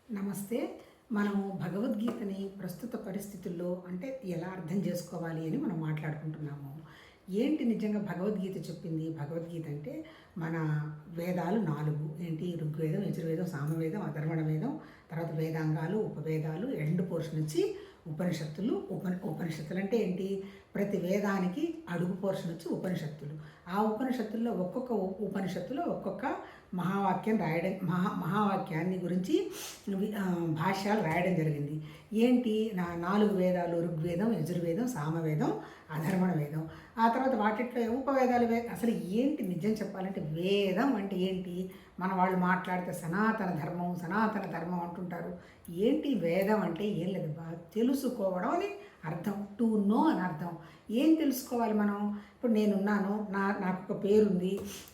నమస్తే. మనము భగవద్గీతని ప్రస్తుత పరిస్థితుల్లో అంటే ఎలా అర్థం చేసుకోవాలి అని మనం మాట్లాడుకుంటున్నాము. ఏంటి నిజంగా భగవద్గీత చెప్పింది? భగవద్గీత అంటే మన వేదాలు 4 ఏంటి ఋగ్వేదం, యజుర్వేదం, సామవేదం, అథర్వణ వేదం, తర్వాత వేదాంగాలు, ఉపవేదాలు, ఎండ్ పోర్షన్ వచ్చి ఉపనిషత్తులు. ఉపనిషత్తులు అంటే ఏంటి? ప్రతి వేదానికి అడుగు పోర్షన్ వచ్చి ఉపనిషత్తులు. ఆ ఉపనిషత్తుల్లో ఒక్కొక్క ఉపనిషత్తులో ఒక్కొక్క మహావాక్యం రాయడం, మహావాక్యాన్ని గురించి భాష్యాలు రాయడం జరిగింది. ఏంటి? 4 వేదాలు ఋగ్వేదం, యజుర్వేదం, సామవేదం, అధర్వణ వేదం. ఆ తర్వాత వాటిట్లో ఉపవేదాలు. అసలు ఏంటి నిజం చెప్పాలంటే వేదం అంటే ఏంటి? మన వాళ్ళు మాట్లాడితే సనాతన ధర్మం అంటుంటారు. ఏంటి వేదం అంటే? ఏం లేదు, తెలుసుకోవడం అని అర్థం. టు నో అని అర్థం. ఏం తెలుసుకోవాలి మనం? ఇప్పుడు నేనున్నాను, నాకు ఒక పేరుంది,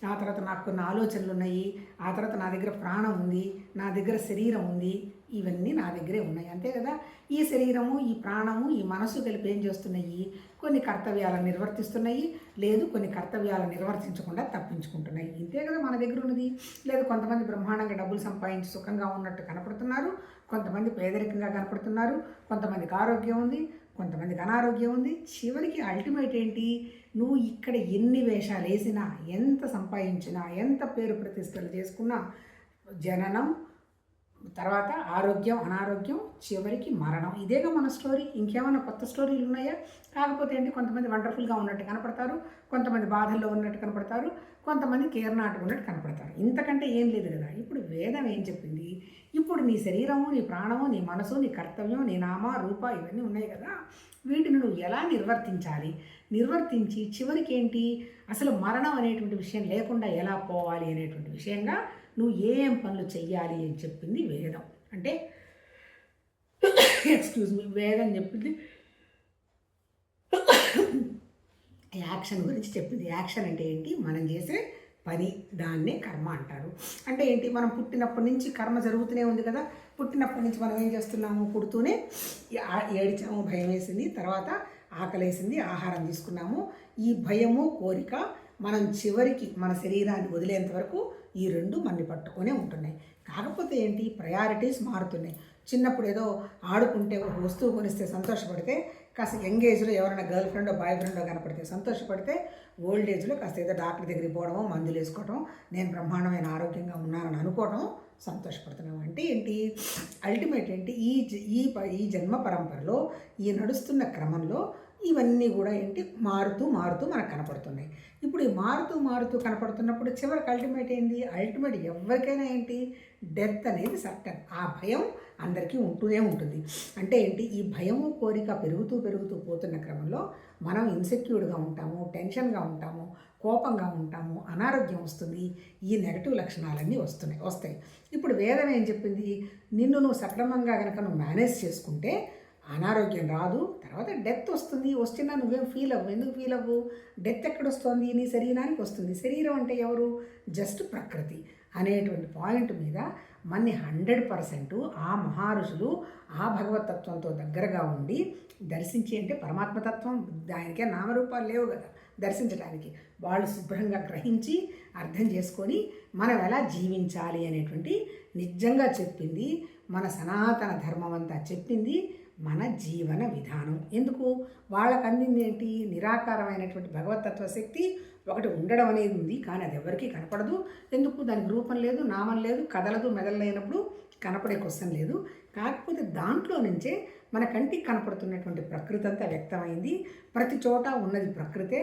ఆ తర్వాత నాకు కొన్ని ఆలోచనలు ఉన్నాయి, ఆ తర్వాత నా దగ్గర ప్రాణం ఉంది, నా దగ్గర శరీరం ఉంది, ఇవన్నీ నా దగ్గరే ఉన్నాయి, అంతే కదా. ఈ శరీరము, ఈ ప్రాణము, ఈ మనసు కలిపి ఏం చేస్తున్నాయి? కొన్ని కర్తవ్యాలను నిర్వర్తిస్తున్నాయి, లేదు కొన్ని కర్తవ్యాలను నిర్వర్తించకుండా తప్పించుకుంటున్నాయి. ఇంతే కదా మన దగ్గర ఉన్నది. లేదు కొంతమంది బ్రహ్మాండంగా డబ్బులు సంపాదించి సుఖంగా ఉన్నట్టు కనపడుతున్నారు, కొంతమంది పేదరికంగా కనపడుతున్నారు, కొంతమందికి ఆరోగ్యం ఉంది, కొంతమందికి అనారోగ్యం ఉంది. చివరికి అల్టిమేట్ ఏంటి? నువ్వు ఇక్కడ ఎన్ని వేషాలు వేసినా, ఎంత సంపాదించినా, ఎంత పేరు ప్రతిష్టలు చేసుకున్నా, జననం, తర్వాత ఆరోగ్యం, అనారోగ్యం, చివరికి మరణం. ఇదేగా మన స్టోరీ. ఇంకేమన్నా కొత్త స్టోరీలు ఉన్నాయా? కాకపోతే ఏంటి, కొంతమంది వండర్ఫుల్గా ఉన్నట్టు కనపడతారు, కొంతమంది బాధల్లో ఉన్నట్టు కనపడతారు, కొంతమంది కేర్నాటుగా ఉన్నట్టు కనపడతారు. ఇంతకంటే ఏం లేదు కదా. ఇప్పుడు వేదం ఏం చెప్పింది? ఇప్పుడు నీ శరీరము, నీ ప్రాణము, నీ మనసు, నీ కర్తవ్యం, నీ నామ రూప ఇవన్నీ ఉన్నాయి కదా, వీటిని నువ్వు ఎలా నిర్వర్తించి చివరికి ఏంటి, అసలు మరణం అనేటువంటి విషయం లేకుండా ఎలా పోవాలి అనేటువంటి విషయంగా నువ్వు ఏం పనులు చెయ్యాలి అని చెప్పింది వేదం. అంటే వేదం చెప్పింది యాక్షన్ గురించి చెప్పింది. యాక్షన్ అంటే ఏంటి? మనం చేసే పని, దాన్నే కర్మ అంటారు. అంటే ఏంటి? మనం పుట్టినప్పటి నుంచి కర్మ జరుగుతూనే ఉంది కదా. పుట్టినప్పటి నుంచి మనం ఏం చేస్తున్నాము? పుడుతూనే ఏడిచాము, భయం వేసింది, తర్వాత ఆకలేసింది, ఆహారం తీసుకున్నాము. ఈ భయము, కోరిక మనం చివరికి మన శరీరాన్ని వదిలేంత వరకు ఈ రెండు మనని పట్టుకొనే ఉంటున్నాయి. కాకపోతే ఏంటి? ప్రయారిటీస్ మారుతున్నాయి. చిన్నప్పుడు ఏదో ఆడుకుంటే ఒక వస్తువు కొనిస్తే సంతోషపడితే, కాస్త యంగ్ ఏజ్లో ఎవరైనా గర్ల్ ఫ్రెండో బాయ్ ఫ్రెండో కనపడితే సంతోషపడితే, ఓల్డ్ ఏజ్లో కాస్త ఏదో డాక్టర్ దగ్గరికి పోవడమో, మందులు వేసుకోవడం, నేను బ్రహ్మాండమైన ఆరోగ్యంగా ఉన్నానని అనుకోవడం, సంతోషపడుతున్నాం. అంటే ఏంటి? అల్టిమేట్ ఏంటి? ఈ జన్మ పరంపరలో, ఈ నడుస్తున్న క్రమంలో ఇవన్నీ కూడా ఏంటి? మారుతూ మనకు కనపడుతున్నాయి. ఇప్పుడు ఈ మారుతూ కనపడుతున్నప్పుడు చివరికి అల్టిమేట్ ఏంటి? అల్టిమేట్ ఎవరికైనా ఏంటి? డెత్ అనేది సర్టన్. ఆ భయం అందరికీ ఉంటూనే ఉంటుంది. అంటే ఏంటి? ఈ భయము, కోరిక పెరుగుతూ పోతున్న క్రమంలో మనం ఇన్సెక్యూర్డ్గా ఉంటాము, టెన్షన్గా ఉంటాము, కోపంగా ఉంటాము, అనారోగ్యం వస్తుంది. ఈ నెగటివ్ లక్షణాలన్నీ వస్తాయి. ఇప్పుడు వేదం ఏం చెప్పింది? నిన్ను నువ్వు సక్రమంగా కనుక నువ్వు మేనేజ్ చేసుకుంటే అనారోగ్యం రాదు, తర్వాత డెత్ వస్తుంది. వచ్చినా నువ్వేం ఫీల్ అవ్వు. ఎందుకు ఫీల్ అవ్వు? డెత్ ఎక్కడొస్తుంది? నీ శరీరానికి వస్తుంది. శరీరం అంటే ఎవరు? జస్ట్ ప్రకృతి అనేటువంటి పాయింట్ మీద మన్ని 100% ఆ మహారుషులు ఆ భగవతత్వంతో దగ్గరగా ఉండి దర్శించి, అంటే పరమాత్మతత్వం, దానికే నామరూపాలు లేవు కదా దర్శించడానికి, వాళ్ళు శుభ్రంగా గ్రహించి అర్థం చేసుకొని మనం ఎలా జీవించాలి అనేటువంటి నిజంగా చెప్పింది. మన సనాతన ధర్మం అంతా చెప్పింది మన జీవన విధానం. ఎందుకు? వాళ్ళకు అందింది ఏంటి? నిరాకారమైనటువంటి భగవతత్వ శక్తి ఒకటి ఉండడం అనేది ఉంది, కానీ అది ఎవరికీ కనపడదు. ఎందుకు? దానికి రూపం లేదు, నామం లేదు, కదలదు, మెదలలేనప్పుడు కనపడే క్వశ్చన్ లేదు. కాకపోతే దాంట్లో నుంచే మన కంటికి కనపడుతున్నటువంటి ప్రకృతి అంతా వ్యక్తమైంది. ప్రతి చోట ఉన్నది ప్రకృతే.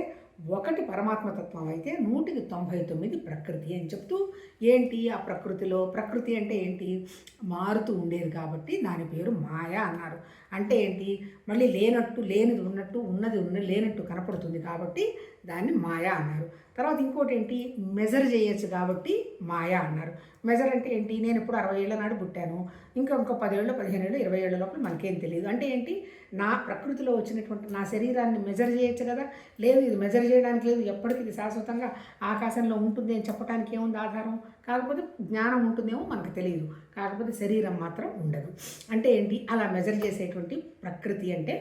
ఒకటి పరమాత్మతత్వం అయితే 199 ప్రకృతి అని చెప్తూ ఏంటి? ఆ ప్రకృతిలో ప్రకృతి అంటే ఏంటి? మారుతూ ఉండేది కాబట్టి దాని పేరు మాయ అన్నారు. అంటే ఏంటి? మళ్ళీ లేనిది ఉన్నట్టు, ఉన్నది లేనట్టు కనపడుతుంది కాబట్టి దాన్ని మాయా అన్నారు. తర్వాత ఇంకోటి ఏంటి? మెజర్ చేయొచ్చు కాబట్టి మాయా అన్నారు. మెజర్ అంటే ఏంటి? నేను ఇప్పుడు 60 ఏళ్ళ నాడు పుట్టాను, ఇంకో 10 ఏళ్ళు, 15 ఏళ్ళు, 20 ఏళ్ళ లోపల మనకేం తెలియదు. అంటే ఏంటి? నా ప్రకృతిలో వచ్చినటువంటి నా శరీరాన్ని మెజర్ చేయొచ్చు కదా. లేదు, ఇది మెజర్ చేయడానికి లేదు, ఎప్పటికీ ఇది శాశ్వతంగా ఆకాశంలో ఉంటుంది అని చెప్పడానికి ఏముంది ఆధారం? కాకపోతే జ్ఞానం ఉంటుందేమో మనకు తెలియదు, కాకపోతే శరీరం మాత్రం ఉండదు. అంటే ఏంటి? అలా మెజర్ చేసేటువంటి ప్రకృతి అంటే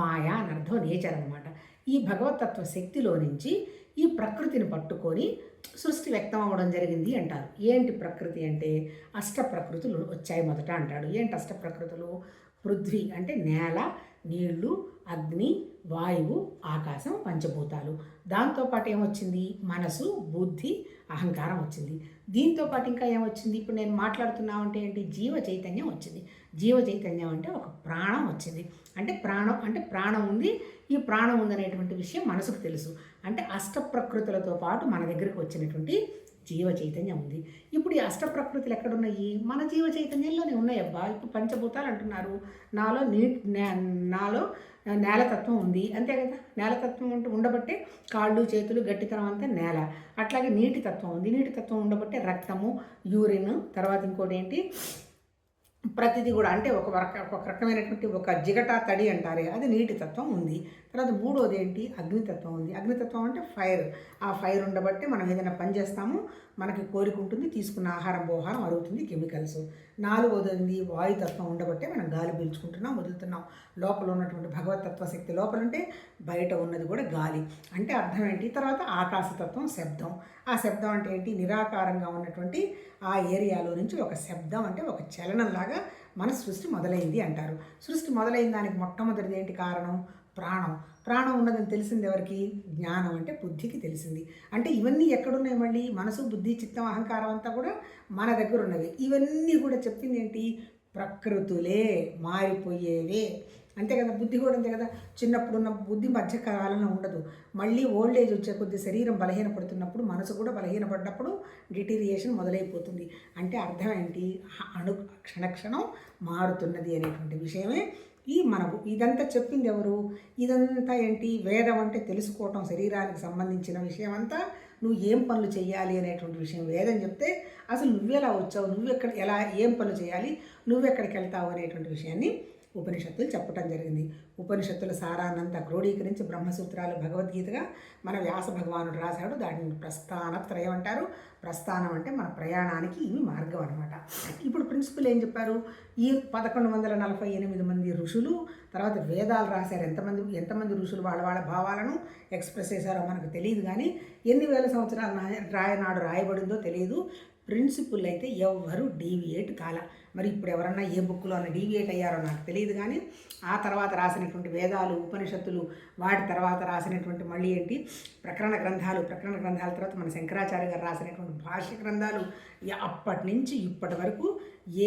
మాయా అని అర్థం, నేచర్ అనమాట. ఈ భగవతత్వ శక్తిలో నుంచి ఈ ప్రకృతిని పట్టుకొని సృష్టి వ్యక్తం అవ్వడం జరిగింది అంటారు. ఏంటి ప్రకృతి అంటే అష్ట ప్రకృతులు వచ్చాయి మొదట అంటాడు. ఏంటి అష్ట ప్రకృతులు? పృథ్వీ అంటే నేల, నీళ్లు, అగ్ని, వాయువు, ఆకాశం, పంచభూతాలు. దాంతోపాటు ఏమొచ్చింది? మనసు, బుద్ధి, అహంకారం వచ్చింది. దీంతోపాటు ఇంకా ఏమొచ్చింది? ఇప్పుడు నేను మాట్లాడుతున్నావు అంటే ఏంటి? జీవ చైతన్యం వచ్చింది. జీవ చైతన్యం అంటే ఒక ప్రాణం వచ్చింది. అంటే ప్రాణం అంటే ప్రాణం ఉంది. ఈ ప్రాణం ఉందనేటువంటి విషయం మనసుకు తెలుసు. అంటే అష్ట ప్రకృతులతో పాటు మన దగ్గరికి వచ్చినటువంటి జీవ చైతన్యం ఉంది. ఇప్పుడు ఈ అష్ట ప్రకృతులు ఎక్కడున్నాయి? మన జీవ చైతన్యంలోనే ఉన్నాయి అబ్బా. ఇప్పుడు పంచభూతాలు అంటున్నారు. నాలో నాలో నేలతత్వం ఉంది, అంతే కదా. నేలతత్వం ఉండబట్టే కాళ్ళు చేతులు గట్టితనం అంతా నేల. అట్లాగే నీటి తత్వం ఉంది. నీటి తత్వం ఉండబట్టే రక్తము, యూరిన్, తర్వాత ఇంకోటి ఏంటి, ప్రతిదీ కూడా అంటే ఒక రకమైనటువంటి ఒక జిగట తడి అంటారే అది నీటి తత్వం ఉంది. తర్వాత మూడోది ఏంటి? అగ్నితత్వం ఉంది. అగ్నితత్వం అంటే ఫైర్. ఆ ఫైర్ ఉండబట్టే మనం ఏదైనా పని చేస్తాము, మనకి కోరిక ఉంటుంది, తీసుకున్న ఆహారం పోహారం అరుగుతుంది, కెమికల్స్. నాలుగోది వాయుతత్వం ఉండబట్టే మనం గాలి పీల్చుకుంటున్నాం, వదులుతున్నాం. లోపల ఉన్నటువంటి భగవతత్వ శక్తి లోపల ఉంటే బయట ఉన్నది కూడా గాలి. అంటే అర్థం ఏంటి? తర్వాత ఆకాశతత్వం శబ్దం. ఆ శబ్దం అంటే ఏంటి? నిరాకారంగా ఉన్నటువంటి ఆ ఏరియాలో నుంచి ఒక శబ్దం అంటే ఒక చలనంలాగా మన సృష్టి మొదలైంది అంటారు. సృష్టి మొదలైన దానికి మొట్టమొదటిది ఏంటి కారణం? ప్రాణం. ప్రాణం ఉన్నదని తెలిసింది ఎవరికి? జ్ఞానం అంటే బుద్ధికి తెలిసింది. అంటే ఇవన్నీ ఎక్కడున్నాయి? మళ్ళీ మనసు, బుద్ధి, చిత్తం, అహంకారం అంతా కూడా మన దగ్గర ఉన్నవి. ఇవన్నీ కూడా చెప్పింది ఏంటి? ప్రకృతులే, మారిపోయేవే, అంతే కదా. బుద్ధి కూడా అంతే కదా. చిన్నప్పుడు ఉన్న బుద్ధి మధ్యకాలంలో ఉండదు. మళ్ళీ ఓల్డ్ ఏజ్ వచ్చే కొద్ది శరీరం బలహీనపడుతున్నప్పుడు మనసు కూడా బలహీనపడినప్పుడు డిటీరియేషన్ మొదలైపోతుంది. అంటే అర్థం ఏంటి? క్షణక్షణం మారుతున్నది అనేటువంటి విషయమే ఈ మనకు. ఇదంతా చెప్పింది ఎవరు? ఇదంతా ఏంటి? వేదం అంటే తెలుసుకోవటం, శరీరానికి సంబంధించిన విషయం అంతా. నువ్వు ఏం పనులు చేయాలి అనేటువంటి విషయం వేదం చెప్తే అసలు నువ్వెలా వచ్చావు, నువ్వెక్కడ ఎలా ఏం పనులు చేయాలి, నువ్వెక్కడికి వెళ్తావు అనేటువంటి విషయాన్ని ఉపనిషత్తులు చెప్పటం జరిగింది. ఉపనిషత్తుల సారాన్నంతా క్రోడీకరించి బ్రహ్మసూత్రాలు భగవద్గీతగా మన వ్యాస భగవానుడు రాశాడు. దాటిని ప్రస్థానత్రయం అంటారు. ప్రస్థానం అంటే మన ప్రయాణానికి ఇవి మార్గం అనమాట. ఇప్పుడు ప్రిన్సిపల్ ఏం చెప్పారు? ఈ 1148 మంది ఋషులు, తర్వాత వేదాలు రాశారు. ఎంతమంది ఋషులు వాళ్ళ భావాలను ఎక్స్ప్రెస్ చేశారో మనకు తెలియదు, కానీ ఎన్ని వేల సంవత్సరాల నాడు రాయబడిందో తెలియదు. ప్రిన్సిపుల్ అయితే ఎవ్వరు డీవియేట్ కాల. మరి ఇప్పుడు ఎవరన్నా ఏ బుక్లో అన్న డీవియేట్ అయ్యారో నాకు తెలియదు, కానీ ఆ తర్వాత రాసినటువంటి వేదాలు, ఉపనిషత్తులు, వాటి తర్వాత రాసినటువంటి మళ్ళీ ఏంటి ప్రకరణ గ్రంథాల తర్వాత మన శంకరాచార్య గారు రాసినటువంటి భాష్య గ్రంథాలు, అప్పటి నుంచి ఇప్పటి వరకు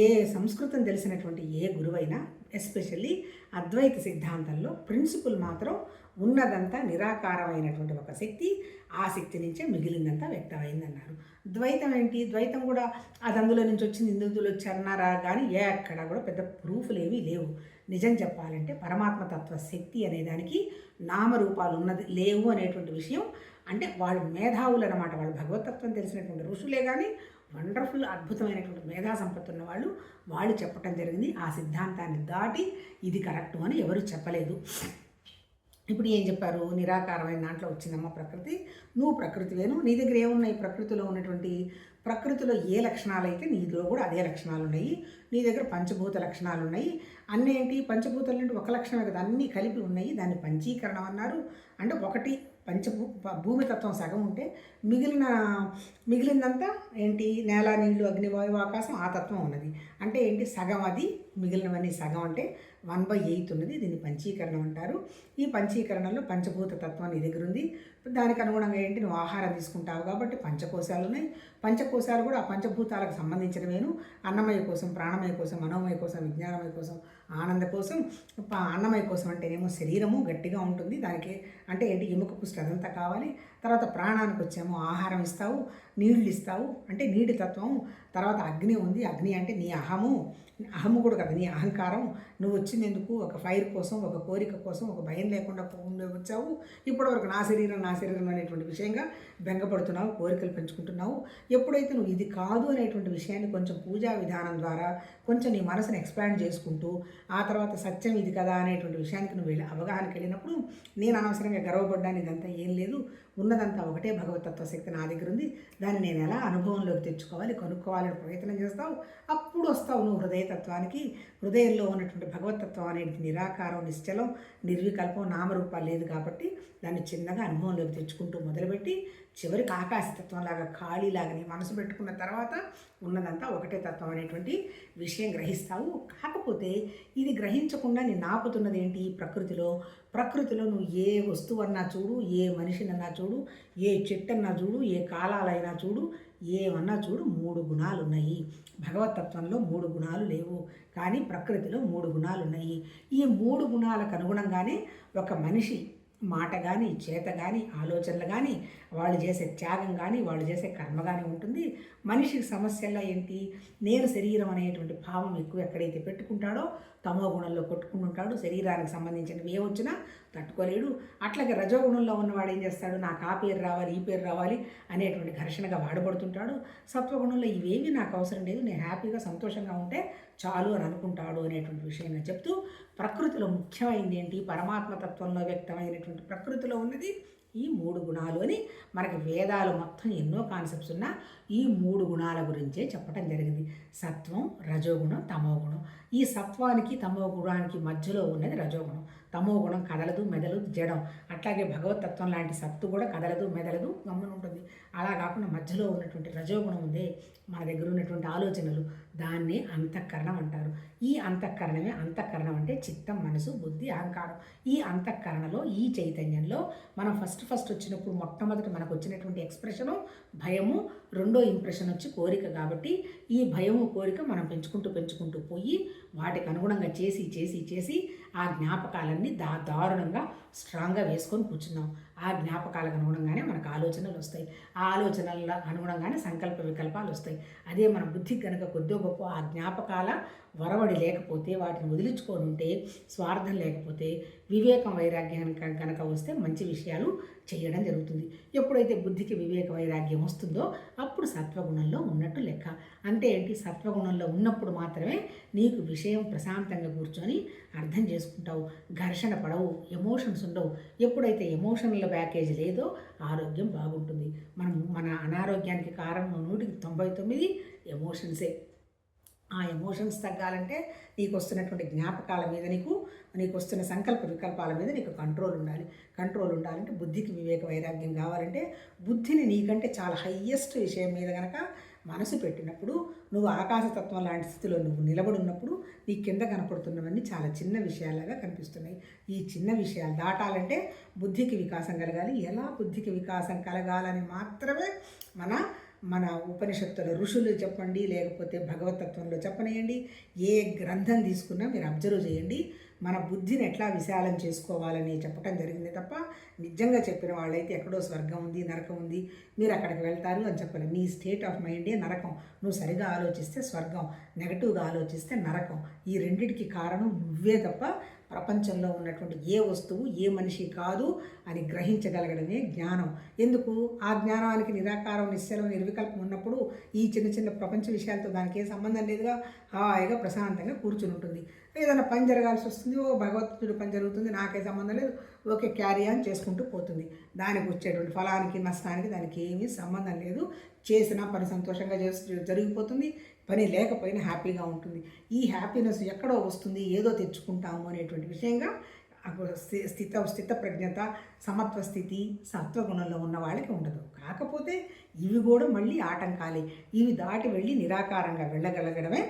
ఏ సంస్కృతం తెలిసినటువంటి ఏ గురువైనా ఎస్పెషల్లీ అద్వైత సిద్ధాంతంలో ప్రిన్సిపుల్ మాత్రం ఉన్నదంతా నిరాకారమైనటువంటి ఒక శక్తి, ఆ శక్తి నుంచే మిగిలిందంతా వ్యక్తమైందన్నారు. ద్వైతం ఏంటి? ద్వైతం కూడా అది అందులో నుంచి వచ్చింది, ఇందులో వచ్చి అన్నారా, కానీ ఎక్కడ కూడా పెద్ద ప్రూఫ్లు ఏమీ లేవు. నిజం చెప్పాలంటే పరమాత్మతత్వ శక్తి అనేదానికి నామరూపాలు లేవు అనేటువంటి విషయం. అంటే వాళ్ళు మేధావులు అన్నమాట. వాళ్ళు భగవతత్వం తెలిసినటువంటి ఋషులే, కానీ వండర్ఫుల్ అద్భుతమైనటువంటి మేధా సంపత్తి ఉన్న వాళ్ళు చెప్పటం జరిగింది. ఆ సిద్ధాంతాన్ని దాటి ఇది కరెక్టు అని ఎవరు చెప్పలేదు. ఇప్పుడు ఏం చెప్పారు? నిరాకారమైన దాంట్లో వచ్చిందమ్మ ప్రకృతి, నువ్వు ప్రకృతి వేను, నీ దగ్గర ఏమున్నాయి? ప్రకృతిలో ఉన్నటువంటి ప్రకృతిలో ఏ లక్షణాలు అయితే నీలో కూడా అదే లక్షణాలు ఉన్నాయి. నీ దగ్గర పంచభూత లక్షణాలు ఉన్నాయి. అన్నీ ఏంటి? పంచభూతాలు అంటే ఒక లక్షణమే కదా, అన్నీ కలిపి ఉన్నాయి. దాన్ని పంచీకరణం అన్నారు. అంటే ఒకటి భూమితత్వం సగం ఉంటే మిగిలిందంతా ఏంటి? నేల, నీళ్లు, అగ్ని, వాయువు, ఆకాశం, ఆ తత్వం ఉన్నది. అంటే ఏంటి? సగం అది, మిగిలినవన్నీ సగం. అంటే 1/8 ఉన్నది. దీన్ని పంచీకరణం అంటారు. ఈ పంచీకరణలో పంచభూత తత్వం నీ దగ్గర ఉంది. దానికి అనుగుణంగా ఏంటి? నువ్వు ఆహారం తీసుకుంటావు కాబట్టి పంచకోశాలు ఉన్నాయి. పంచకోశాలు కూడా ఆ పంచభూతాలకు సంబంధించినవేను. అన్నమయ కోసం, ప్రాణమయ కోసం, మనోమయ కోసం, విజ్ఞానమయ కోసం, ఆనంద కోసం. అన్నమయ కోసం అంటేనేమో శరీరము గట్టిగా ఉంటుంది, దానికి అంటే ఏంటి? ఎముక పుష్టి అదంతా కావాలి. తర్వాత ప్రాణానికి వచ్చేమో ఆహారం ఇస్తావు, నీళ్ళు ఇస్తావు, అంటే నీటి తత్వం. తర్వాత అగ్ని ఉంది. అగ్ని అంటే నీ అహము కూడా కదా, నీ అహంకారం. నువ్వు వచ్చింది ఎందుకు? ఒక ఫైర్ కోసం, ఒక కోరిక కోసం, ఒక భయం లేకుండా వచ్చావు. ఇప్పటివరకు నా శరీరం అనేటువంటి విషయంగా బెంగపడుతున్నావు, కోరికలు పెంచుకుంటున్నావు. ఎప్పుడైతే నువ్వు ఇది కాదు అనేటువంటి విషయాన్ని కొంచెం పూజా విధానం ద్వారా కొంచెం నీ మనసుని ఎక్స్పాండ్ చేసుకుంటూ, ఆ తర్వాత సత్యం ఇది కదా అనేటువంటి విషయానికి నువ్వు అవగాహనకి వెళ్ళినప్పుడు, నేను అనవసరంగా గర్వపడ్డాను, ఇదంతా ఏం లేదు, ఉన్న ఉన్నదంతా ఒకటే భగవతత్వ శక్తి నా దగ్గర ఉంది, దాన్ని నేను ఎలా అనుభవంలోకి తెచ్చుకోవాలి, కనుక్కోవాలని ప్రయత్నం చేస్తావు. అప్పుడు వస్తావు నువ్వు హృదయతత్వానికి. హృదయంలో ఉన్నటువంటి భగవతత్వం అనేది నిరాకారం, నిశ్చలం, నిర్వికల్పం, నామరూపాలు లేదు కాబట్టి దాన్ని చిన్నగా అనుభవంలోకి తెచ్చుకుంటూ మొదలుపెట్టి చివరికి ఆకాశతత్వంలాగా ఖాళీలాగా నీ మనసు పెట్టుకున్న తర్వాత ఉన్నదంతా ఒకటే తత్వం అనేటువంటి విషయం గ్రహిస్తావు. కాకపోతే ఇది గ్రహించకుండా నేను ఆపుతున్నది ఏంటి? ప్రకృతిలో నువ్వు ఏ వస్తువు అన్నా చూడు, ఏ మనిషినన్నా చూడు, ఏ చెట్టన్నా చూడు, ఏ కాలాలైనా చూడు, ఏమన్నా చూడు, 3 గుణాలు ఉన్నాయి. భగవతత్వంలో 3 గుణాలు లేవు, కానీ ప్రకృతిలో 3 గుణాలు ఉన్నాయి. ఈ 3 గుణాలకు అనుగుణంగానే ఒక మనిషి మాట కానీ, చేత కానీ, ఆలోచనలు కానీ, వాళ్ళు చేసే త్యాగం కానీ, వాళ్ళు చేసే కర్మ కానీ ఉంటుంది. మనిషికి సమస్యల్లో ఏంటి? నేను శరీరం అనేటువంటి భావం ఎక్కువ ఎక్కడైతే పెట్టుకుంటాడో తమో గుణంలో కొట్టుకుంటుంటాడు. శరీరానికి సంబంధించినవి ఏ వచ్చినా తట్టుకోలేడు. అట్లాగే రజోగుణంలో ఉన్నవాడు ఏం చేస్తాడు? నాకు ఆ పేరు రావాలి, ఈ పేరు రావాలి అనేటువంటి ఘర్షణగా వాడబడుతుంటాడు. సత్వగుణంలో ఇవేవి నాకు అవసరం లేదు, నేను హ్యాపీగా సంతోషంగా ఉంటే చాలు అని అనుకుంటాడు అనేటువంటి విషయంగా చెప్తూ, ప్రకృతిలో ముఖ్యమైనది ఏంటి? పరమాత్మ తత్వంలో వ్యక్తమైనటువంటి ప్రకృతిలో ఉన్నది ఈ 3 గుణాలు అని మనకి వేదాలు మొత్తం ఎన్నో కాన్సెప్ట్స్ ఉన్నా ఈ 3 గుణాల గురించే చెప్పడం జరిగింది. సత్వం, రజోగుణం, తమోగుణం. ఈ సత్వానికి తమో గుణానికి మధ్యలో ఉన్నది రజోగుణం. తమో గుణం కదలదు, మెదలదు, జడం. అట్లాగే భగవతత్వం లాంటి సత్తు కూడా కదలదు, మెదలదు, గమ్మున ఉంటుంది. అలా కాకుండా మధ్యలో ఉన్నటువంటి రజోగుణం ఉందే, మన దగ్గర ఉన్నటువంటి ఆలోచనలు, దాన్నే అంతఃకరణం అంటారు. ఈ అంతఃకరణం అంటే చిత్తం, మనసు, బుద్ధి, అహంకారం. ఈ అంతఃకరణలో, ఈ చైతన్యంలో మనం ఫస్ట్ వచ్చినప్పుడు మొట్టమొదటి మనకు వచ్చినటువంటి ఎక్స్ప్రెషను భయము, రెండో ఇంప్రెషన్ వచ్చి కోరిక. కాబట్టి ఈ భయము, కోరిక మనం పెంచుకుంటూ పోయి వాటికి అనుగుణంగా చేసి ఆ జ్ఞాపకాలన్నీ దారుణంగా స్ట్రాంగ్గా వేసుకొని కూర్చున్నాం. ఆ జ్ఞాపకాలకు అనుగుణంగానే మనకు ఆలోచనలు వస్తాయి. ఆ ఆలోచనల అనుగుణంగానే సంకల్ప వికల్పాలు వస్తాయి. అదే మన బుద్ధికి కనుక కొద్దో గొప్ప ఆ జ్ఞాపకాల వరవడి లేకపోతే, వాటిని వదిలించుకొని ఉంటే, స్వార్థం లేకపోతే, వివేకం, వైరాగ్యం కనుక వస్తే మంచి విషయాలు చేయడం జరుగుతుంది. ఎప్పుడైతే బుద్ధికి వివేక వైరాగ్యం వస్తుందో అప్పుడు సత్వగుణంలో ఉన్నట్టు లెక్క. అంటే ఏంటి? సత్వగుణంలో ఉన్నప్పుడు మాత్రమే నీకు విషయం ప్రశాంతంగా కూర్చొని అర్థం చేసుకుంటావు, ఘర్షణ పడవు, ఎమోషన్స్ ఉండవు. ఎప్పుడైతే ఎమోషనల్ ప్యాకేజ్ లేదో ఆరోగ్యం బాగుంటుంది. మన అనారోగ్యానికి కారణం 199 ఎమోషన్సే. ఆ ఎమోషన్స్ తగ్గాలంటే నీకు వస్తున్నటువంటి జ్ఞాపకాల మీద, నీకు వస్తున్న సంకల్ప వికల్పాల మీద నీకు కంట్రోల్ ఉండాలంటే బుద్ధికి వివేక వైరాగ్యం కావాలంటే బుద్ధిని నీకంటే చాలా హయ్యెస్ట్ విషయం మీద కనుక మనసు పెట్టినప్పుడు, నువ్వు ఆకాశతత్వం లాంటి స్థితిలో నువ్వు నిలబడి ఉన్నప్పుడు నీ కింద కనపడుతున్నవన్నీ చాలా చిన్న విషయాలుగా కనిపిస్తున్నాయి. ఈ చిన్న విషయాలు దాటాలంటే బుద్ధికి వికాసం కలగాలి. ఎలా బుద్ధికి వికాసం కలగాలని మాత్రమే మన ఉపనిషత్తుల ఋషులు చెప్పండి, లేకపోతే భగవతత్వంలో చెప్పనేయండి, ఏ గ్రంథం తీసుకున్నా మీరు అబ్జర్వ్ చేయండి, మన బుద్ధిని ఎట్లా విశాలం చేసుకోవాలని చెప్పడం జరిగింది తప్ప నిజంగా చెప్పిన వాళ్ళైతే ఎక్కడో స్వర్గం ఉంది, నరకం ఉంది, మీరు అక్కడికి వెళ్తారు అని చెప్పలేదు. నీ స్టేట్ ఆఫ్ మైండే నరకం. నువ్వు సరిగా ఆలోచిస్తే స్వర్గం, నెగటివ్గా ఆలోచిస్తే నరకం. ఈ రెండిటికి కారణం నువ్వే తప్ప ప్రపంచంలో ఉన్నటువంటి ఏ వస్తువు ఏ మనిషి కాదు అని గ్రహించగలగడమే జ్ఞానం. ఎందుకు? ఆ జ్ఞానానికి నిరాకారం, నిశ్చలం, నిర్వికల్పం ఉన్నప్పుడు ఈ చిన్న ప్రపంచ విషయాలతో దానికి ఏ సంబంధం లేదుగా, హాయిగా ప్రశాంతంగా కూర్చుని ఉంటుంది. ఏదైనా పని జరగాల్సి వస్తుంది, ఓ భగవంతుడి పని జరుగుతుంది, నాకే సంబంధం లేదు, ఓకే క్యారీ ఆన్ చేసుకుంటూ పోతుంది. దానికి వచ్చేటువంటి ఫలానికి, నష్టానికి దానికి ఏమీ సంబంధం లేదు. చేసిన పని సంతోషంగా జరిగిపోతుంది, పని లేకపోయినా హ్యాపీగా ఉంటుంది. ఈ హ్యాపీనెస్ ఎక్కడో వస్తుంది, ఏదో తెచ్చుకుంటాము అనేటువంటి విషయంగా స్థితప్రజ్ఞత, సమత్వ స్థితి సత్వగుణంలో ఉన్న వాళ్ళకి ఉండదు. కాకపోతే ఇవి కూడా మళ్ళీ ఆటంకాలే. ఇవి దాటి వెళ్ళి నిరాకారంగా వెళ్ళగలగడమే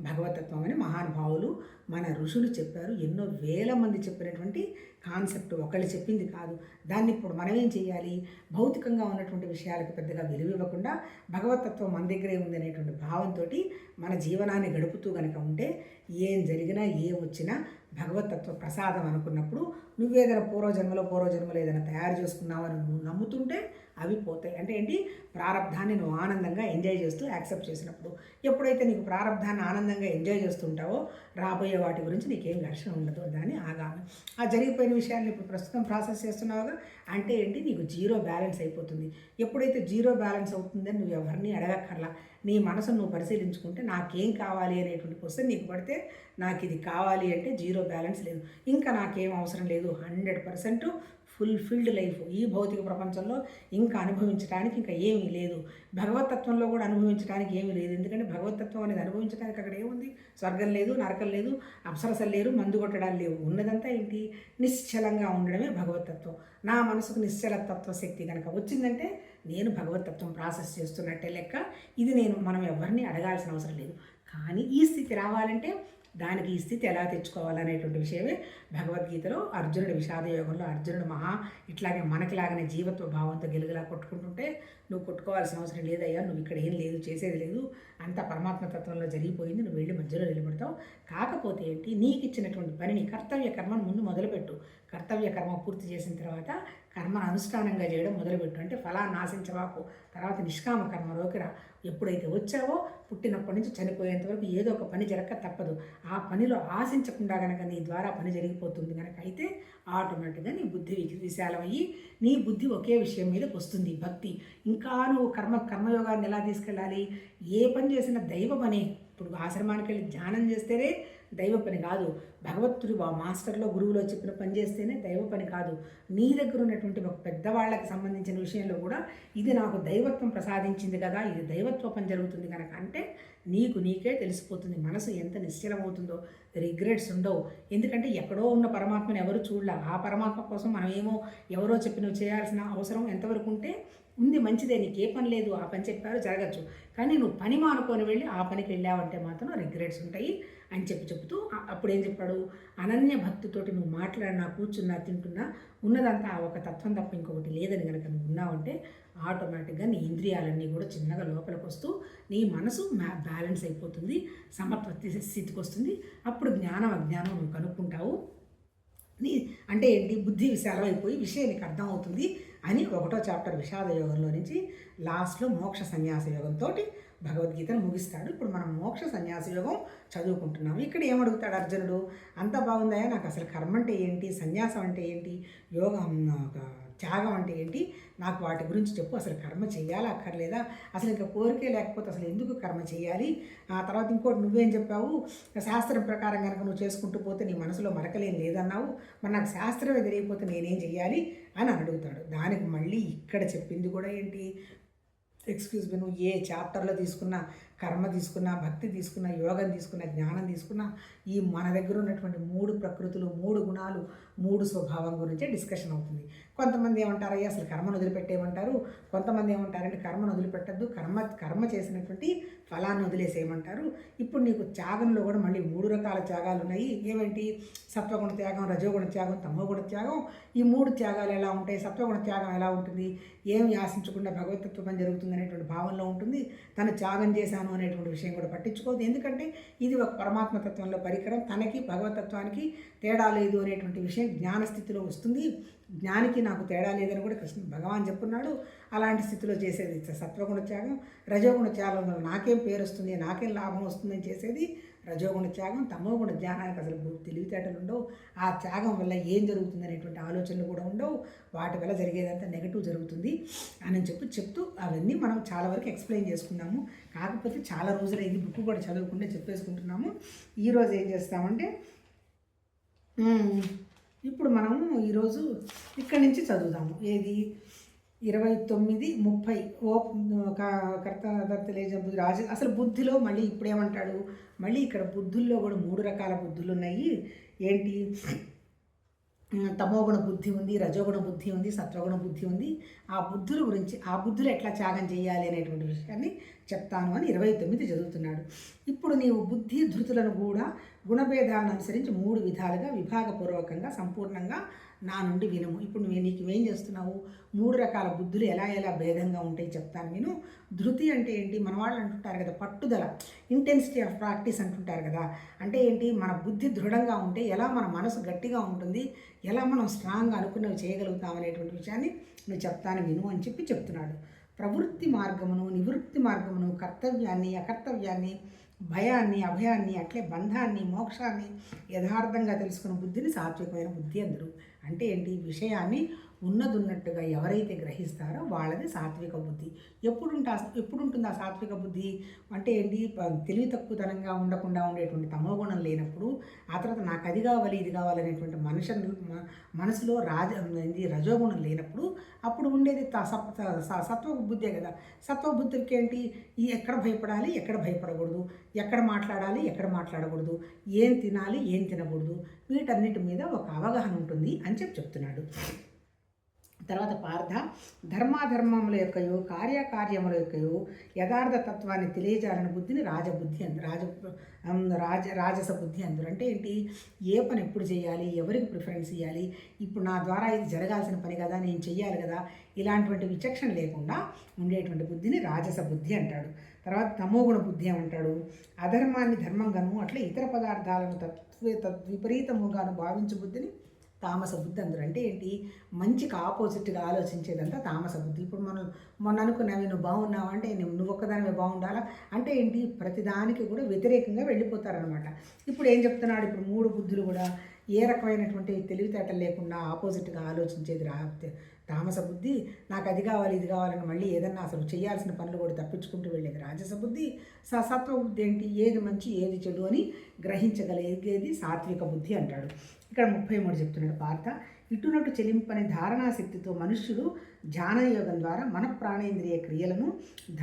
భగవతత్వం అని మహానుభావులు మన ఋషులు చెప్పారు. ఎన్నో వేల మంది చెప్పినటువంటి కాన్సెప్ట్, ఒకళ్ళు చెప్పింది కాదు. దాన్ని ఇప్పుడు మనం ఏం చేయాలి? భౌతికంగా ఉన్నటువంటి విషయాలకు పెద్దగా విలువ ఇవ్వకుండా భగవతత్వం మన దగ్గరే ఉంది అనేటువంటి భావంతో మన జీవనాన్ని గడుపుతూ కనుక ఉంటే ఏం జరిగినా ఏం వచ్చినా భగవతత్వ ప్రసాదం అనుకున్నప్పుడు నువ్వేదైనా పూర్వజన్మలో ఏదైనా తయారు చేసుకున్నావని నువ్వు నమ్ముతుంటే అవి పోతాయి. అంటే ఏంటి? ప్రారంధాన్ని నువ్వు ఆనందంగా ఎంజాయ్ చేస్తూ యాక్సెప్ట్ చేసినప్పుడు. ఎప్పుడైతే నీకు ప్రారంధాన్ని ఆనందంగా ఎంజాయ్ చేస్తుంటావో రాబోయే వాటి గురించి నీకేం ఘర్షణ ఉండదు. దాన్ని ఆగామి. ఆ జరిగిపోయిన విషయాన్ని ఇప్పుడు ప్రస్తుతం ప్రాసెస్ చేస్తున్నావుగా, అంటే ఏంటి? నీకు జీరో బ్యాలెన్స్ అయిపోతుంది. ఎప్పుడైతే జీరో బ్యాలెన్స్ అవుతుందని నువ్వు ఎవరిని అడగక్కర్లా. నీ మనసును నువ్వు పరిశీలించుకుంటే నాకేం కావాలి అనేటువంటి క్వశ్చన్ నీకు పడితే, నాకు ఇది కావాలి అంటే జీరో బ్యాలెన్స్ లేదు, ఇంకా నాకేం అవసరం లేదు, 100% ఫుల్ఫిల్డ్ లైఫ్. ఈ భౌతిక ప్రపంచంలో ఇంకా అనుభవించడానికి ఇంకా ఏమీ లేదు. భగవతత్వంలో కూడా అనుభవించడానికి ఏమీ లేదు. ఎందుకంటే భగవతత్వం అనేది అనుభవించడానికి అక్కడ ఏముంది? స్వర్గం లేదు, నరకం లేదు, అప్సరసలు లేరు, మందు కొట్టడాలు లేవు. ఉన్నదంతా ఏంటి? నిశ్చలంగా ఉండడమే భగవతత్వం. నా మనసుకు నిశ్చల తత్వశక్తి కనుక వచ్చిందంటే నేను భగవతత్వం ప్రాసెస్ చేస్తున్నట్టే లెక్క. ఇది మనం ఎవరిని అడగాల్సిన అవసరం లేదు. కానీ ఈ స్థితి రావాలంటే దానికి ఈ స్థితి ఎలా తెచ్చుకోవాలనేటువంటి విషయమే భగవద్గీతలో అర్జునుడి విషాదయోగంలో అర్జునుడు ఇట్లాగే మనకిలాగానే జీవత్వ భావంతో గెలుగులా కొట్టుకుంటుంటే నువ్వు కొట్టుకోవాల్సిన అవసరం లేదయ్యా, నువ్వు ఇక్కడ ఏం లేదు, చేసేది లేదు, అంత పరమాత్మతత్వంలో జరిగిపోయింది, నువ్వు వెళ్ళి మధ్యలో నిలబడతావు. కాకపోతే ఏంటి, నీకు ఇచ్చినటువంటి పనిని కర్తవ్య కర్మను ముందు మొదలుపెట్టు. కర్తవ్య కర్మ పూర్తి చేసిన తర్వాత కర్మను అనుష్ఠానంగా చేయడం మొదలుపెట్టు. అంటే ఫలాన్ని ఆశించవాకు. తర్వాత నిష్కామ కర్మలోకి రా. ఎప్పుడైతే వచ్చావో పుట్టినప్పటి నుంచి చనిపోయేంత వరకు ఏదో ఒక పని జరగక తప్పదు. ఆ పనిలో ఆశించకుండా కనుక నీ ద్వారా పని జరిగిపోతుంది కనుక అయితే ఆటోమేటిక్గా నీ బుద్ధి విశాలమయ్యి నీ బుద్ధి ఒకే విషయం మీదకి వస్తుంది, భక్తి. ఇంకా నువ్వు కర్మయోగాన్ని ఎలా తీసుకెళ్ళాలి? ఏ పని చేసినా దైవ పని. ఇప్పుడు ఆశ్రమానికి వెళ్ళి ధ్యానం చేస్తేనే దైవ పని కాదు. భగవంతుడు మాస్టర్లో గురువులో చెప్పిన పని చేస్తేనే దైవ పని కాదు. నీ దగ్గర ఉన్నటువంటి ఒక పెద్దవాళ్ళకి సంబంధించిన విషయంలో కూడా ఇది నాకు దైవత్వం ప్రసాదించింది కదా, ఇది దైవత్వ పని జరుగుతుంది కనుక అంటే నీకే తెలిసిపోతుంది మనసు ఎంత నిశ్చలమవుతుందో. రిగ్రెట్స్ ఉండవు. ఎందుకంటే ఎక్కడో ఉన్న పరమాత్మను ఎవరు చూడలే. ఆ పరమాత్మ కోసం మనమేమో ఎవరో చెప్పినవి చేయాల్సిన అవసరం ఎంతవరకు ఉంటే ఉంది. మంచిదే, నీకు ఏ పని లేదు, ఆ పని చెప్పారు జరగచ్చు. కానీ నువ్వు పని మానుకొని వెళ్ళి ఆ పనికి వెళ్ళావంటే మాత్రం రిగ్రెట్స్ ఉంటాయి అని చెప్తూ అప్పుడు ఏం చెప్పాడు? అనన్య భక్తితోటి నువ్వు మాట్లాడినా, కూర్చున్నా, తింటున్నా ఉన్నదంతా ఆ ఒక తత్వం తప్ప ఇంకొకటి లేదని కనుక నువ్వు ఉన్నావంటే ఆటోమేటిక్గా నీ ఇంద్రియాలన్నీ కూడా చిన్నగా లోపలికి వస్తూ నీ మనసు బ్యాలెన్స్ అయిపోతుంది, సమత్వ స్థితికి వస్తుంది. అప్పుడు జ్ఞానం అజ్ఞానం నువ్వు కనుక్కుంటావు. అంటే ఏంటి? బుద్ధి విశాలమైపోయి విషయం నీకు అర్థమవుతుంది అని 1వ చాప్టర్ విషాద యోగంలో నుంచి లాస్ట్లో మోక్ష సన్యాస యోగంతో భగవద్గీతను ముగిస్తాడు. ఇప్పుడు మనం మోక్ష సన్యాస యోగం చదువుకుంటున్నాము. ఇక్కడ ఏమడుగుతాడు అర్జునుడు? అంత బాగుందాయా, నాకు అసలు కర్మ అంటే ఏంటి, సన్యాసం అంటే ఏంటి, యోగం త్యాగం అంటే ఏంటి, నాకు వాటి గురించి చెప్పు. అసలు కర్మ చేయాలా అక్కర్లేదా? అసలు ఇంకా కోరికే లేకపోతే అసలు ఎందుకు కర్మ చేయాలి? ఆ తర్వాత ఇంకోటి నువ్వేం చెప్పావు? శాస్త్రం ప్రకారం కనుక నువ్వు చేసుకుంటూ పోతే నీ మనసులో మరకలేం లేదన్నావు. మరి నాకు శాస్త్రం ఎదిరైపోతే నేనేం చెయ్యాలి అని అడుగుతాడు. దానికి మళ్ళీ ఇక్కడ చెప్పింది కూడా ఏంటి? ఎక్స్క్యూజ్ మీ, నువ్వు ఏ చాప్టర్లో తీసుకున్నా, కర్మ తీసుకున్నా, భక్తి తీసుకున్నా, యోగం తీసుకున్నా, జ్ఞానం తీసుకున్నా, ఈ మన దగ్గర ఉన్నటువంటి 3 ప్రకృతులు, 3 గుణాలు, 3 స్వభావం గురించే డిస్కషన్ అవుతుంది. కొంతమంది ఏమంటారయ్యా అసలు కర్మను వదిలిపెట్టేయమంటారు. కొంతమంది ఏమంటారంటే కర్మను వదిలిపెట్టద్దు, కర్మ చేసినటువంటి ఫలాన్ని వదిలేసేయమంటారు. ఇప్పుడు నీకు త్యాగంలో కూడా మళ్ళీ 3 రకాల త్యాగాలు ఉన్నాయి. ఏమిటి? సత్వగుణ త్యాగం, రజోగుణ త్యాగం, తమోగుణ త్యాగం. ఈ 3 త్యాగాలు ఎలా ఉంటాయి? సత్వగుణ త్యాగం ఎలా ఉంటుంది? ఏమి ఆశించకుండా భగవతత్వం జరుగుతుంది అనేటువంటి భావనలో ఉంటుంది. తను త్యాగం చేశాను అనేటువంటి విషయం కూడా పట్టించుకోదు. ఎందుకంటే ఇది ఒక పరమాత్మతత్వంలో పరికరం, తనకి భగవతత్వానికి తేడా లేదు అనేటువంటి విషయం జ్ఞానస్థితిలో వస్తుంది. జ్ఞానికి నాకు తేడా లేదని కూడా భగవాన్ చెప్పున్నాడు. అలాంటి స్థితిలో చేసేది సత్వగుణ త్యాగం. రజోగుణ త్యాగం వల్ల నాకేం పేరు వస్తుంది, నాకేం లాభం వస్తుందని చేసేది రజోగుణ త్యాగం. తమోగుణ జ్ఞానానికి అసలు తెలివితేటలు ఉండవు. ఆ త్యాగం వల్ల ఏం జరుగుతుంది అనేటువంటి ఆలోచనలు కూడా ఉండవు. వాటి వల్ల జరిగేదంతా నెగటివ్ జరుగుతుంది అని చెప్తూ అవన్నీ మనం చాలా వరకు ఎక్స్ప్లెయిన్ చేసుకున్నాము. కాకపోతే చాలా రోజులైంది బుక్ కూడా చదవకుండా చెప్పేసుకుంటున్నాము. ఈరోజు ఏం చేస్తామంటే ఇప్పుడు మనము ఈరోజు ఇక్కడి నుంచి చదువుదాము. ఏది? 29:30 బుద్ధి రాజు. అసలు బుద్ధిలో మళ్ళీ ఇప్పుడేమంటాడు? మళ్ళీ ఇక్కడ బుద్ధుల్లో కూడా 3 రకాల బుద్ధులు ఉన్నాయి. ఏంటి? తమోగుణ బుద్ధి ఉంది, రజోగుణ బుద్ధి ఉంది, సత్వగుణ బుద్ధి ఉంది. ఆ బుద్ధుల గురించి, ఆ బుద్ధులు ఎట్లా త్యాగం చేయాలి అనేటువంటి విషయాన్ని చెప్తాను అని 29 చదువుతున్నాడు. ఇప్పుడు నీవు బుద్ధి ధృతులను కూడా గుణభేదాలను అనుసరించి 3 విధాలుగా విభాగపూర్వకంగా సంపూర్ణంగా నా నుండి వినుము. ఇప్పుడు నీకు ఏం చేస్తున్నావు? 3 రకాల బుద్ధులు ఎలా భేదంగా ఉంటాయి చెప్తాను విను. ధృతి అంటే ఏంటి? మన వాళ్ళు అంటుంటారు కదా, పట్టుదల, ఇంటెన్సిటీ ఆఫ్ ప్రాక్టీస్ అంటుంటారు కదా. అంటే ఏంటి? మన బుద్ధి దృఢంగా ఉంటే ఎలా మన మనసు గట్టిగా ఉంటుంది, ఎలా మనం స్ట్రాంగ్గా అనుకున్నవి చేయగలుగుతాం అనేటువంటి విషయాన్ని నేను చెప్తాను విను అని చెప్తున్నాడు. ప్రవృత్తి మార్గమును, నివృత్తి మార్గమును, కర్తవ్యాన్ని, అకర్తవ్యాన్ని, భయాన్ని, అభయాన్ని, అట్లే బంధాన్ని, మోక్షాన్ని యథార్థంగా తెలుసుకున్న బుద్ధిని సాత్వికమైన బుద్ధి అందరు. అంటే ఏంటి? విషయాన్ని ఉన్నదున్నట్టుగా ఎవరైతే గ్రహిస్తారో వాళ్ళది సాత్విక బుద్ధి. ఎప్పుడుంటుంది ఆ సాత్విక బుద్ధి అంటే ఏంటి, తెలివి తక్కువతనంగా ఉండకుండా ఉండేటువంటి తమోగుణం లేనప్పుడు, ఆ తర్వాత నాకు అది కావాలి ఇది కావాలనేటువంటి మనసులో రజోగుణం లేనప్పుడు అప్పుడు ఉండేది సత్వ బుద్ధే కదా. సత్వ బుద్ధికి ఏంటి, ఎక్కడ భయపడాలి ఎక్కడ భయపడకూడదు, ఎక్కడ మాట్లాడాలి ఎక్కడ మాట్లాడకూడదు, ఏం తినాలి ఏం తినకూడదు, వీటన్నిటి మీద ఒక అవగాహన ఉంటుంది అని చెప్తున్నాడు. తర్వాత పార్థ, ధర్మాధర్మముల యొక్కయో కార్యకార్యముల యొక్కయో యథార్థ తత్వాన్ని తెలియజాలని బుద్ధిని రాజబుద్ధి రాజస బుద్ధి అందరు. అంటే ఏంటి, ఏ పని ఎప్పుడు చేయాలి, ఎవరికి ప్రిఫరెన్స్ ఇవ్వాలి, ఇప్పుడు నా ద్వారా ఇది జరగాల్సిన పని కదా, నేను చెయ్యాలి కదా, ఇలాంటి విచక్షణ లేకుండా ఉండేటువంటి బుద్ధిని రాజస బుద్ధి అంటాడు. తర్వాత తమోగుణ బుద్ధి ఏమంటాడు, అధర్మాన్ని ధర్మంగాను అట్లా ఇతర పదార్థాలను తద్విపరీతముగాను భావించు బుద్ధిని తామస బుద్ధి అందరు. అంటే ఏంటి, మంచికి ఆపోజిట్గా ఆలోచించేదంతా తామస బుద్ధి. ఇప్పుడు మొన్న అనుకున్నావి, నువ్వు బాగున్నావు అంటే నువ్వు ఒక్కదానివే బాగుండాలా అంటే ఏంటి, ప్రతిదానికి కూడా వ్యతిరేకంగా వెళ్ళిపోతారనమాట. ఇప్పుడు ఏం చెప్తున్నాడు, ఇప్పుడు 3 బుద్ధులు కూడా ఏ రకమైనటువంటి తెలివితేటలు లేకుండా ఆపోజిట్గా ఆలోచించేది తామస బుద్ధి. నాకు అది కావాలి ఇది కావాలని మళ్ళీ ఏదన్నా అసలు చేయాల్సిన పనులు కూడా తప్పించుకుంటూ వెళ్ళేది రాజస బుద్ధి. సత్వ బుద్ధి ఏంటి, ఏది మంచి ఏది చెడు అని గ్రహించగలిగేది సాత్విక బుద్ధి అంటాడు. ఇక్కడ 33 చెప్తున్నాడు పార్థ, ఇటునటు చెలింపని ధారణాశక్తితో మనుష్యుడు ధ్యానయోగం ద్వారా మన ప్రాణేంద్రియ క్రియలను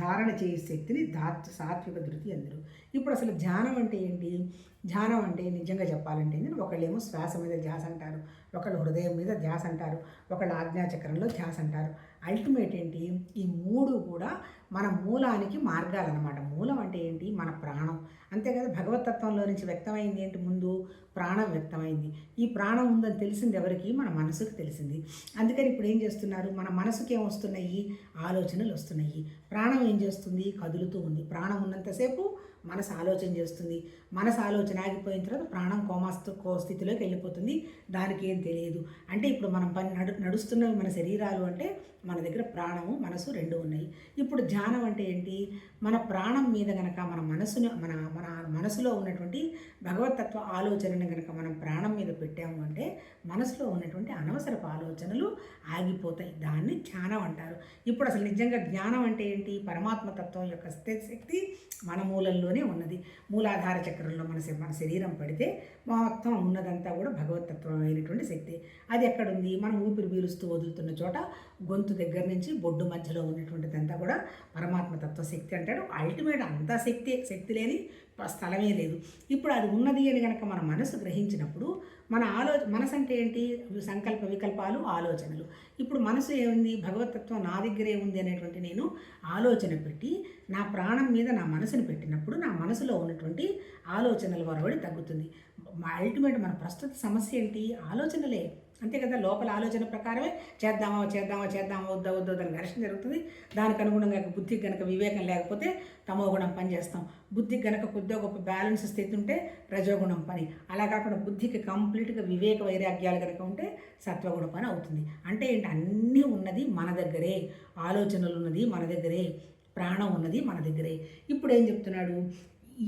ధారణ చేసే శక్తిని సాత్విక ధృతి అందరు. ఇప్పుడు అసలు ధ్యానం అంటే ఏంటి, ధ్యానం అంటే నిజంగా చెప్పాలంటే ఒకళ్ళేమో శ్వాస మీద ధ్యాస అంటారు, ఒకళ్ళు హృదయం మీద ధ్యాస అంటారు, ఒకళ్ళు ఆజ్ఞాచక్రంలో ధ్యాస అంటారు. అల్టిమేట్ ఏంటి, ఈ 3 కూడా మన మూలానికి మార్గాలన్నమాట. మూలం అంటే ఏంటి, మన ప్రాణం. అంతే కదా, భగవతత్వంలో నుంచి వ్యక్తమైంది ఏంటి, ముందు ప్రాణం వ్యక్తమైంది. ఈ ప్రాణం ఉందని తెలిసింది ఎవరికి, మన మనసుకు తెలిసింది. అందుకని ఇప్పుడు ఏం చేస్తున్నారు, మన మనసుకి ఏం వస్తున్నాయి, ఆలోచనలు వస్తున్నాయి. ప్రాణం ఏం చేస్తుంది, కదులుతూ ఉంది. ప్రాణం ఉన్నంతసేపు మనసు ఆలోచన చేస్తుంది. మనసు ఆలోచన ఆగిపోయిన తర్వాత ప్రాణం స్థితిలోకి వెళ్ళిపోతుంది, దానికి ఏం తెలియదు. అంటే ఇప్పుడు మనం నడుస్తున్నవి మన శరీరాలు అంటే మన దగ్గర ప్రాణము మనసు 2 ఉన్నాయి. ఇప్పుడు ధ్యానం అంటే ఏంటి, మన ప్రాణం మీద గనక మన మనసులో ఉన్నటువంటి భగవతత్వ ఆలోచనని గనక మనం ప్రాణం మీద పెట్టాము అంటే మనసులో ఉన్నటువంటి అనవసరపు ఆలోచనలు ఆగిపోతాయి. దాన్ని ధ్యానం అంటారు. ఇప్పుడు అసలు నిజంగా జ్ఞానం అంటే ఏంటి, పరమాత్మతత్వం యొక్క శక్తి మన మూలంలోనే ఉన్నది. మూలాధార చక్రంలో మన శరీరం పడితే మొత్తం ఉన్నదంతా కూడా భగవతత్వం అయినటువంటి శక్తి. అది ఎక్కడుంది, మనం ఊపిరి పీలుస్తూ వదులుతున్న చోట గొంతు దగ్గర నుంచి బొడ్డు మధ్యలో ఉన్నటువంటిదంతా కూడా పరమాత్మతత్వ శక్తి అంటాడు. అల్టిమేట్ అంతా శక్తి లేని స్థలమే లేదు. ఇప్పుడు అది ఉన్నది అని కనుక మన మనసు గ్రహించినప్పుడు మనసు అంటే ఏంటి, సంకల్ప వికల్పాలు ఆలోచనలు. ఇప్పుడు మనసు ఏముంది, భగవతత్వం నా దగ్గరే ఉంది అనేటువంటి నేను ఆలోచన పెట్టి నా ప్రాణం మీద నా మనసుని పెట్టినప్పుడు నా మనసులో ఉన్నటువంటి ఆలోచనల వరవడి తగ్గుతుంది. అల్టిమేట్ మన ప్రస్తుత సమస్య ఏంటి, ఆలోచనలే. అంతే కదా, లోపల ఆలోచన ప్రకారమే చేద్దామా వద్దా అని ఘర్షణ జరుగుతుంది. దానికి అనుగుణంగా బుద్ధికి కనుక వివేకం లేకపోతే తమోగుణం పని చేస్తాం. బుద్ధికి కనుక కొద్దిగా గొప్ప బ్యాలెన్స్ స్థితి ఉంటే రజోగుణం పని. అలా కాకుండా బుద్ధికి కంప్లీట్గా వివేక వైరాగ్యాలు కనుక ఉంటే సత్వగుణ పని అవుతుంది. అంటే ఏంటి, అన్నీ ఉన్నది మన దగ్గరే, ఆలోచనలు ఉన్నది మన దగ్గరే, ప్రాణం ఉన్నది మన దగ్గరే. ఇప్పుడు ఏం చెప్తున్నాడు,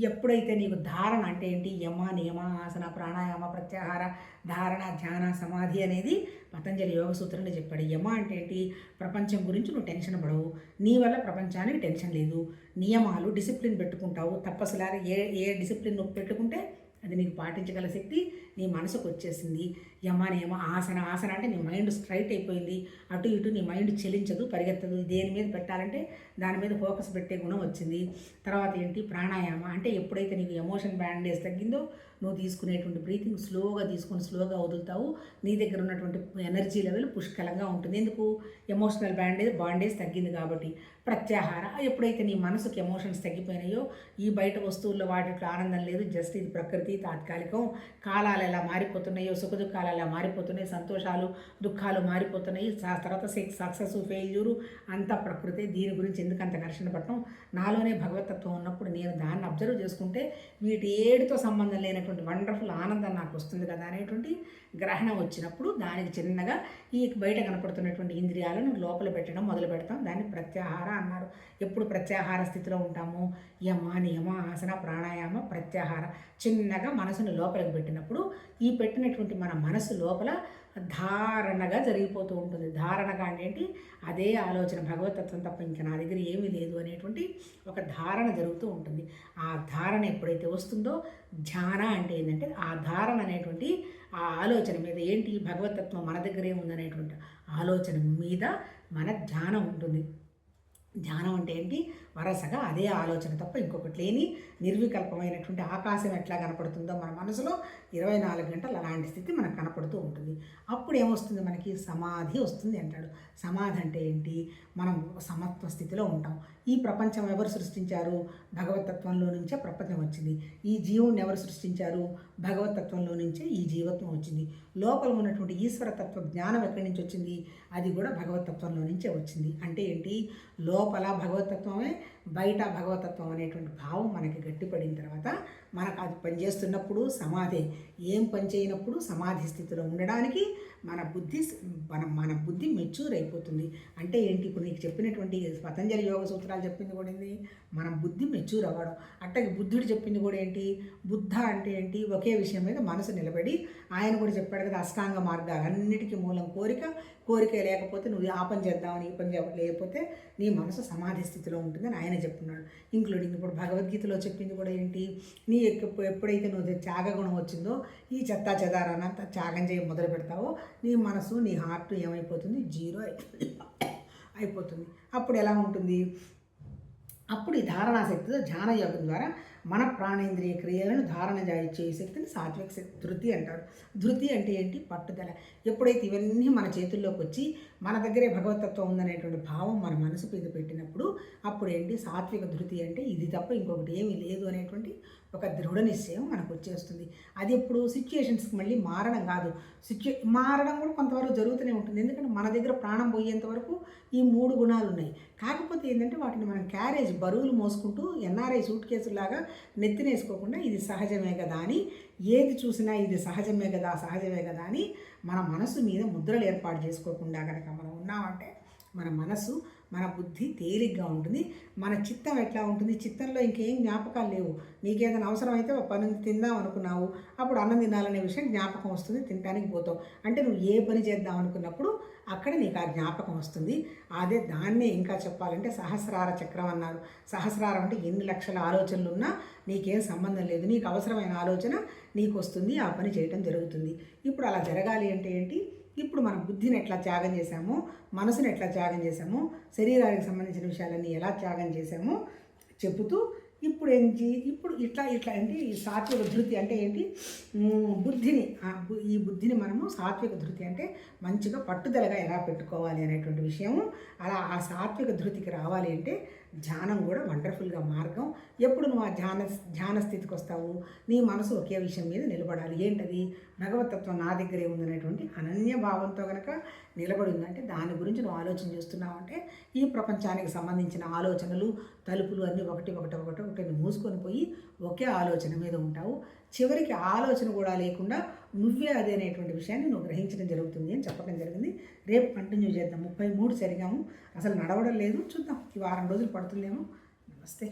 ఎప్పుడైతే నీకు ధారణ అంటే ఏంటి, యమ నియమ ఆసన ప్రాణాయామ ప్రత్యాహార ధారణ ధ్యాన సమాధి అనేది పతంజలి యోగ సూత్రంలో చెప్పాడు. యమ అంటే ఏంటి, ప్రపంచం గురించి నువ్వు టెన్షన్ పడవు, నీ వల్ల ప్రపంచానికి టెన్షన్ లేదు. నియమాలు డిసిప్లిన్ పెట్టుకుంటావు, తప్పసులాగా ఏ డిసిప్లిన్ నువ్వు పెట్టుకుంటే అది నీకు పాటించగల శక్తి నీ మనసుకు వచ్చేసింది. యమ నియమ ఆసన అంటే నీ మైండ్ స్ట్రైట్ అయిపోయింది, అటు ఇటు నీ మైండ్ చెలించదు, పరిగెత్తదు. దేని మీద పెట్టాలంటే దాని మీద ఫోకస్ పెట్టే గుణం వచ్చింది. తర్వాత ఏంటి, ప్రాణాయామ అంటే ఎప్పుడైతే నీకు ఎమోషన్ బ్యాండేజ్ తగ్గిందో నువ్వు తీసుకునేటువంటి బ్రీతింగ్ స్లోగా తీసుకొని స్లోగా వదులుతావు. నీ దగ్గర ఉన్నటువంటి ఎనర్జీ లెవెల్ పుష్కలంగా ఉంటుంది. ఎందుకు, ఎమోషనల్ బాండేజ్ తగ్గింది కాబట్టి. ప్రత్యాహార ఎప్పుడైతే నీ మనసుకి ఎమోషన్స్ తగ్గిపోయినాయో, ఈ బయట వస్తువుల్లో వాటిలో ఆనందం లేదు, జస్ట్ ఇది ప్రకృతి తాత్కాలికం, కాలాలు ఎలా మారిపోతున్నాయో, సుఖదుఖాలు ఎలా మారిపోతున్నాయి, సంతోషాలు దుఃఖాలు మారిపోతున్నాయి, తర్వాత సక్సెస్ ఫెయిల్యూరు అంతా ప్రకృతి, దీని గురించి ఎందుకు అంత ఘర్షణ పడటం, నాలోనే భగవతత్వం ఉన్నప్పుడు నేను దాన్ని అబ్జర్వ్ చేసుకుంటే వీటి ఏడుతో సంబంధం లేనటువంటి వండర్ఫుల్ ఆనందం నాకు వస్తుంది కదా అనేటువంటి గ్రహణం వచ్చినప్పుడు దానికి చిన్నగా ఈ బయట కనపడుతున్నటువంటి ఇంద్రియాలను లోపల పెట్టడం మొదలు పెడతాం. దాన్ని ప్రత్యాహార అన్నారు. ఎప్పుడు ప్రత్యాహార స్థితిలో ఉంటాము, యమ నియమ ఆసన ప్రాణాయామ ప్రత్యాహార. చిన్నగా మనసును లోపలికి పెట్టినప్పుడు ఈ పెట్టినటువంటి మన మనసు లోపల ధారణగా జరిగిపోతూ ఉంటుంది. ధారణగా అంటే ఏంటి, అదే ఆలోచన, భగవతత్వం తప్ప ఇంకా నా దగ్గర ఏమీ లేదు అనేటువంటి ఒక ధారణ జరుగుతూ ఉంటుంది. ఆ ధారణ ఎప్పుడైతే వస్తుందో, ధ్యాన అంటే ఏంటంటే ఆ ధారణ అనేటువంటి ఆ ఆలోచన మీద ఏంటి, భగవతత్వం మన దగ్గరే ఉందనేటువంటి ఆలోచన మీద మన ధ్యానం ఉంటుంది. ధ్యానం అంటే ఏంటి, వరసగా అదే ఆలోచన తప్ప ఇంకొకటి లేని నిర్వికల్పమైనటువంటి ఆకాశం ఎట్లా కనపడుతుందో మన మనసులో 24 గంటలు అలాంటి స్థితి మనకు కనపడుతూ ఉంటుంది. అప్పుడు ఏమొస్తుంది, మనకి సమాధి వస్తుంది అంటాడు. సమాధి అంటే ఏంటి, మనం సమత్వ స్థితిలో ఉంటాం. ఈ ప్రపంచం ఎవరు సృష్టించారు, భగవతత్వంలో నుంచే ప్రపంచం వచ్చింది. ఈ జీవుని ఎవరు సృష్టించారు, భగవతత్వంలో నుంచే ఈ జీవత్వం వచ్చింది. లోపల ఉన్నటువంటి ఈశ్వరతత్వ జ్ఞానం ఎక్కడి నుంచి వచ్చింది, అది కూడా భగవతత్వంలో నుంచే వచ్చింది. అంటే ఏంటి, లోపల భగవతత్వమే, బయట భగవతత్వం అనేటువంటి భావం మనకి గట్టిపడిన తర్వాత మనకు అది పనిచేస్తున్నప్పుడు సమాధి, ఏం పని చేయనప్పుడు సమాధి స్థితిలో ఉండడానికి మన బుద్ధి మెచ్యూర్ అయిపోతుంది. అంటే ఏంటి, ఇప్పుడు నీకు చెప్పినటువంటి పతంజలి యోగ సూత్రాలు చెప్పింది కూడా ఏంటి, మన బుద్ధి మెచ్యూర్ అవ్వడం. అట్టకి బుద్ధుడు చెప్పింది కూడా ఏంటి, బుద్ధ అంటే ఏంటి, ఒకే విషయం మీద మనసు నిలబడి, ఆయన కూడా చెప్పాడు కదా, అష్టాంగ మార్గాలు అన్నిటికీ మూలం కోరిక లేకపోతే నువ్వు ఆ పని చేద్దామని, ఈ పని లేకపోతే నీ మనసు సమాధి స్థితిలో ఉంటుందని ఆయన చెప్తున్నాడు. ఇంక్లూడింగ్ ఇప్పుడు భగవద్గీతలో చెప్పింది కూడా ఏంటి, నీ ఎప్పుడైతే నువ్వు త్యాగగుణం వచ్చిందో, ఈ చెత్తా చెదారానంతా త్యాగం చేయ మొదలు పెడతావో, నీ మనసు, నీ హార్ట్ ఏమైపోతుంది, జీరో అయిపోతుంది. అప్పుడు ఎలా ఉంటుంది, అప్పుడు ఈ ధారణాశక్తితో ధ్యాన యోగం ద్వారా మన ప్రాణేంద్రియ క్రియలను ధారణ చేసే శక్తిని సాత్విక శక్తి, ధృతి అంటారు. ధృతి అంటే ఏంటి, పట్టుదల. ఎప్పుడైతే ఇవన్నీ మన చేతుల్లోకి వచ్చి మన దగ్గరే భగవతత్వం ఉందనేటువంటి భావం మన మనసు మీద పెట్టినప్పుడు అప్పుడు ఏంటి, సాత్విక ధృతి అంటే ఇది తప్ప ఇంకొకటి ఏమీ లేదు అనేటువంటి ఒక దృఢ నిశ్చయం మనకు వచ్చేస్తుంది. అది ఎప్పుడు సిచ్యుయేషన్స్కి మళ్ళీ మారడం కాదు, మారడం కూడా కొంతవరకు జరుగుతూనే ఉంటుంది. ఎందుకంటే మన దగ్గర ప్రాణం పోయేంత వరకు ఈ 3 గుణాలు ఉన్నాయి. కాకపోతే ఏంటంటే వాటిని మనం క్యారేజ్ బరువులు మోసుకుంటూ ఎన్ఆర్ఐ సూట్ కేసులాగా నెత్తినేసుకోకుండా ఇది సహజమే కదా అని, ఏది చూసినా ఇది సహజమే కదా అని మన మనసు మీద ముద్రలు ఏర్పాటు చేసుకోకుండా కనుక మనం ఉన్నామంటే మన మనసు, మన బుద్ధి తేలిగ్గా ఉంటుంది. మన చిత్తం ఎట్లా ఉంటుంది, చిత్తంలో ఇంకేం జ్ఞాపకాలు లేవు. నీకేదైనా అవసరమైతే ఒక పని తిందాం అనుకున్నావు, అప్పుడు అన్నం తినాలనే విషయం జ్ఞాపకం వస్తుంది, తినడానికి పోతావు. అంటే నువ్వు ఏ పని చేద్దాం అనుకున్నప్పుడు అక్కడ నీకు ఆ జ్ఞాపకం వస్తుంది. అదే దాన్నే ఇంకా చెప్పాలంటే సహస్రార చక్రం అన్నారు. సహస్రారం అంటే ఎన్ని లక్షల ఆలోచనలు ఉన్నా నీకేం సంబంధం లేదు, నీకు అవసరమైన ఆలోచన నీకు వస్తుంది, ఆ పని చేయడం జరుగుతుంది. ఇప్పుడు అలా జరగాలి అంటే ఏంటి, ఇప్పుడు మన బుద్ధిని ఎట్లా త్యాగం చేశామో, మనసుని ఎట్లా త్యాగం చేశామో, శరీరానికి సంబంధించిన విషయాలన్నీ ఎలా త్యాగం చేశామో చెబుతూ ఇప్పుడు ఇట్లా అంటే ఈ సాత్విక ధృతి అంటే ఏంటి, ఈ బుద్ధిని మనము సాత్విక ధృతి అంటే మంచిగా పట్టుదలగా ఎలా పెట్టుకోవాలి అనేటువంటి విషయము. అలా ఆ సాత్విక ధృతికి రావాలి అంటే ధ్యానం కూడా వండర్ఫుల్గా మార్గం. ఎప్పుడు నువ్వు ఆ ధ్యాన స్థితికి వస్తావు, నీ మనసు ఒకే విషయం మీద నిలబడాలి. ఏంటది, భగవతత్వం నా దగ్గరే ఉందనేటువంటి అనన్య భావంతో కనుక నిలబడి ఉందంటే దాని గురించి నువ్వు ఆలోచన చేస్తున్నావు అంటే ఈ ప్రపంచానికి సంబంధించిన ఆలోచనలు తలుపులు అన్నీ ఒకటి మూసుకొని పోయి ఒకే ఆలోచన మీద ఉంటావు. చివరికి ఆలోచన కూడా లేకుండా నువ్వే అదే అనేటువంటి విషయాన్ని నువ్వు గ్రహించడం జరుగుతుంది అని చెప్పడం జరిగింది. రేపు కంటిన్యూ చేద్దాం. 33 సరిగాము, అసలు నడవడం లేదు, చూద్దాం ఈ వారం రోజులు పడుతుందేమో. నమస్తే.